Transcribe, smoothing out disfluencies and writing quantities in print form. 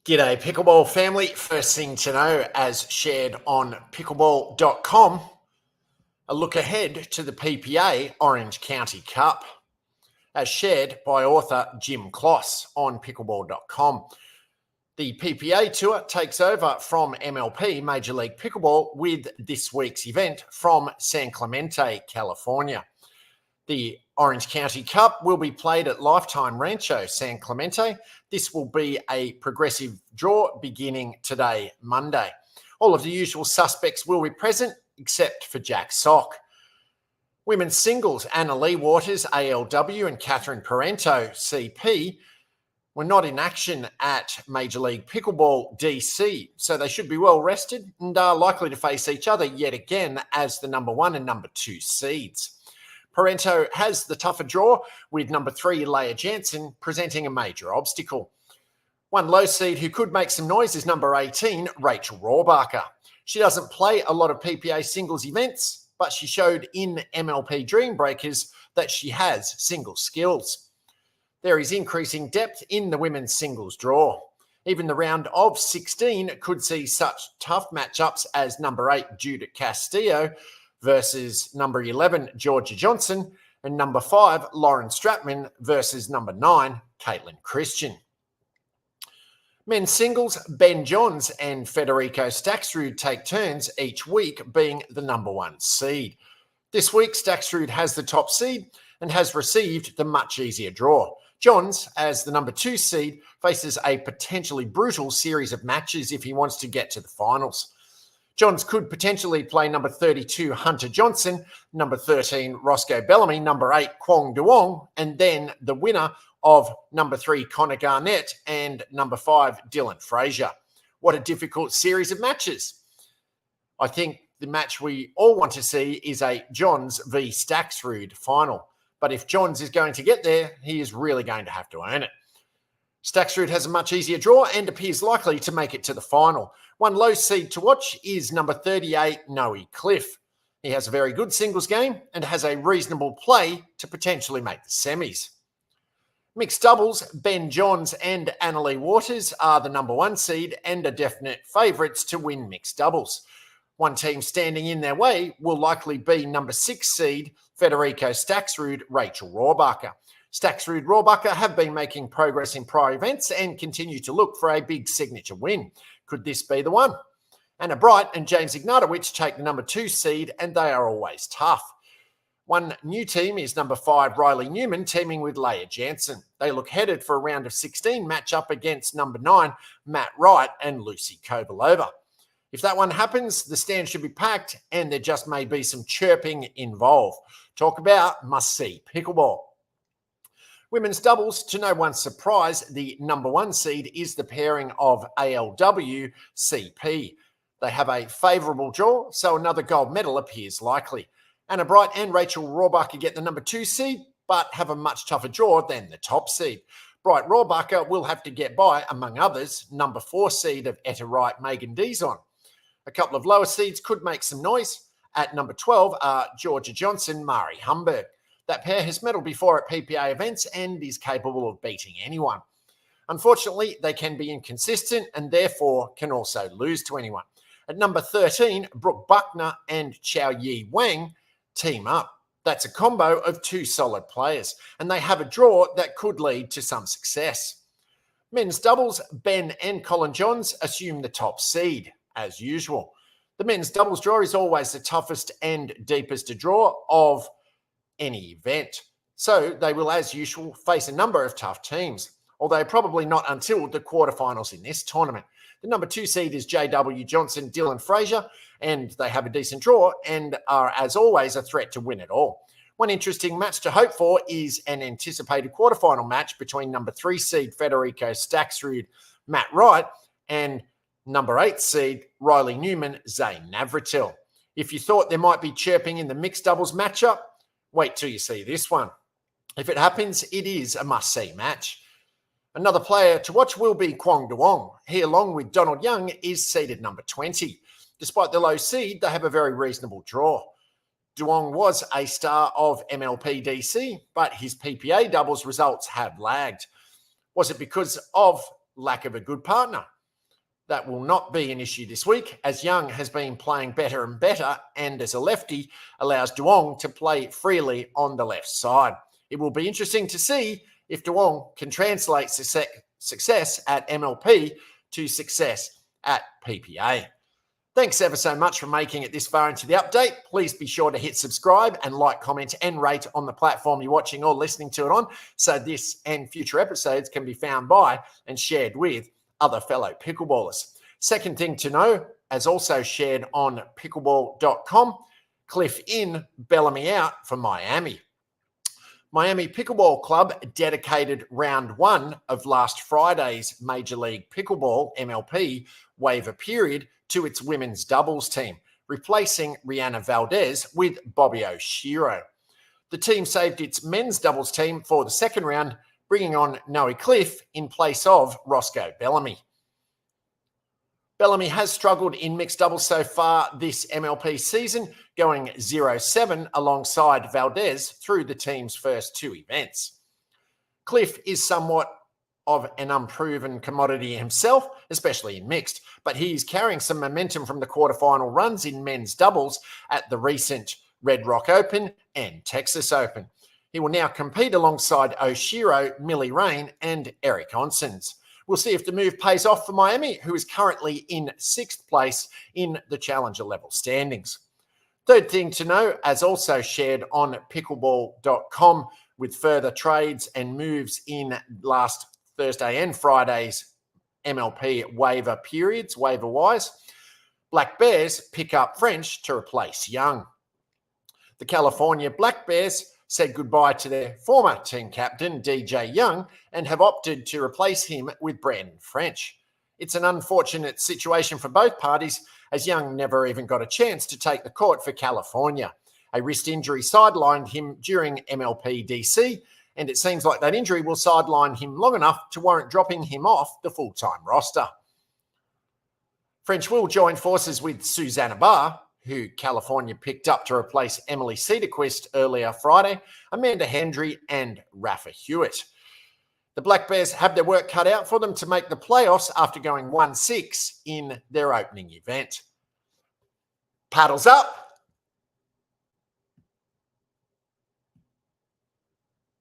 G'day Pickleball family. First thing to know, as shared on pickleball.com, a look ahead to the PPA Orange County Cup, as shared by author Jim Kloss on pickleball.com. The PPA Tour takes over from MLP, Major League Pickleball, with this week's event from San Clemente, California. The Orange County Cup will be played at Lifetime Rancho, San Clemente. This will be a progressive draw beginning today, Monday. All of the usual suspects will be present, except for Jack Sock. Women's singles, Anna Lee Waters, ALW, and Catherine Parento, CP, were not in action at Major League Pickleball DC, so they should be well rested and are likely to face each other yet again as the number 1 and number 2 seeds. Parento has the tougher draw, with number 3, Leah Jansen, presenting a major obstacle. One low seed who could make some noise is number 18, Rachel Rohrbacher. She doesn't play a lot of PPA singles events, but she showed in MLP Dream Breakers that she has singles skills. There is increasing depth in the women's singles draw. Even the round of 16 could see such tough matchups as number 8, Judith Castillo, versus number 11, Georgia Johnson, and number 5, Lauren Stratman, versus number 9, Caitlin Christian. Men's singles, Ben Johns and Federico Staksrud take turns each week being the number 1 seed. This week, Staksrud has the top seed and has received the much easier draw. Johns, as the number 2 seed, faces a potentially brutal series of matches if he wants to get to the finals. Johns could potentially play number 32, Hunter Johnson, number 13, Roscoe Bellamy, number 8, Kwong Duong, and then the winner of number 3, Connor Garnett, and number 5, Dylan Frazier. What a difficult series of matches. I think the match we all want to see is a Johns v. Staksrud final. But if Johns is going to get there, he is really going to have to earn it. Staksrud has a much easier draw and appears likely to make it to the final. One low seed to watch is number 38, Noe Cliff. He has a very good singles game and has a reasonable play to potentially make the semis. Mixed doubles, Ben Johns and Annalee Waters are the number 1 seed and are definite favourites to win mixed doubles. One team standing in their way will likely be number 6 seed Federico Staksrud, Rachel Rohrbacher. Staksrud Rohrbacher have been making progress in prior events and continue to look for a big signature win. Could this be the one? Anna Bright and James Ignatowicz take the number 2 seed, and they are always tough. One new team is number 5, Riley Newman, teaming with Leah Jansen. They look headed for a round of 16 matchup against number 9, Matt Wright and Lucy Kovalova. If that one happens, the stand should be packed, and there just may be some chirping involved. Talk about must-see pickleball. Women's doubles, to no one's surprise, the number 1 seed is the pairing of ALW CP. They have a favourable draw, so another gold medal appears likely. Anna Bright and Rachel Rohrbacher get the number 2 seed, but have a much tougher draw than the top seed. Bright Rohrbacher will have to get by, among others, number 4 seed of Etta Wright, Megan Dizon. A couple of lower seeds could make some noise. At number 12 are Georgia Johnson, Mari Humberg. That pair has medalled before at PPA events and is capable of beating anyone. Unfortunately, they can be inconsistent and therefore can also lose to anyone. At number 13, Brooke Buckner and Chao Yi Wang team up. That's a combo of 2 solid players, and they have a draw that could lead to some success. Men's doubles, Ben and Colin Johns assume the top seed, as usual. The men's doubles draw is always the toughest and deepest to draw of any event. So they will, as usual, face a number of tough teams, although probably not until the quarterfinals in this tournament. The number 2 seed is JW Johnson, Dylan Frazier, and they have a decent draw and are, as always, a threat to win it all. One interesting match to hope for is an anticipated quarterfinal match between number 3 seed Federico Staksrud, Matt Wright, and number 8 seed Riley Newman, Zane Navratil. If you thought there might be chirping in the mixed doubles matchup, wait till you see this one. If it happens, it is a must-see match. Another player to watch will be Kwong Duong. He, along with Donald Young, is seeded number 20. Despite the low seed, they have a very reasonable draw. Duong was a star of MLP DC, but his PPA doubles results have lagged. Was it because of lack of a good partner. That will not be an issue this week, as Young has been playing better and better, and as a lefty, allows Duong to play freely on the left side. It will be interesting to see if Duong can translate success at MLP to success at PPA. Thanks ever so much for making it this far into the update. Please be sure to hit subscribe and like, comment, and rate on the platform you're watching or listening to it on, so this and future episodes can be found by and shared with other fellow pickleballers. Second thing to know, as also shared on pickleball.com, Cliff in, Bellamy out for Miami. Miami Pickleball Club dedicated round 1 of last Friday's Major League Pickleball MLP waiver period to its women's doubles team, replacing Rihanna Valdez with Bobby Oshiro. The team saved its men's doubles team for the second round, bringing on Noe Cliff in place of Roscoe Bellamy. Bellamy has struggled in mixed doubles so far this MLP season, going 0-7 alongside Valdez through the team's first 2 events. Cliff is somewhat of an unproven commodity himself, especially in mixed, but he is carrying some momentum from the quarterfinal runs in men's doubles at the recent Red Rock Open and Texas Open. He will now compete alongside Oshiro, Millie Rain, and Eric Onsens. We'll see if the move pays off for Miami, who is currently in 6th place in the Challenger level standings. Third thing to know, as also shared on pickleball.com, with further trades and moves in last Thursday and Friday's MLP waiver periods, waiver-wise, Black Bears pick up French to replace Young. The California Black Bears said goodbye to their former team captain, DJ Young, and have opted to replace him with Brandon French. It's an unfortunate situation for both parties, as Young never even got a chance to take the court for California. A wrist injury sidelined him during MLP DC, and it seems like that injury will sideline him long enough to warrant dropping him off the full-time roster. French will join forces with Susanna Barr, who California picked up to replace Emily Cedarquist earlier Friday, Amanda Hendry, and Rafa Hewitt. The Black Bears have their work cut out for them to make the playoffs after going 1-6 in their opening event. Paddles up!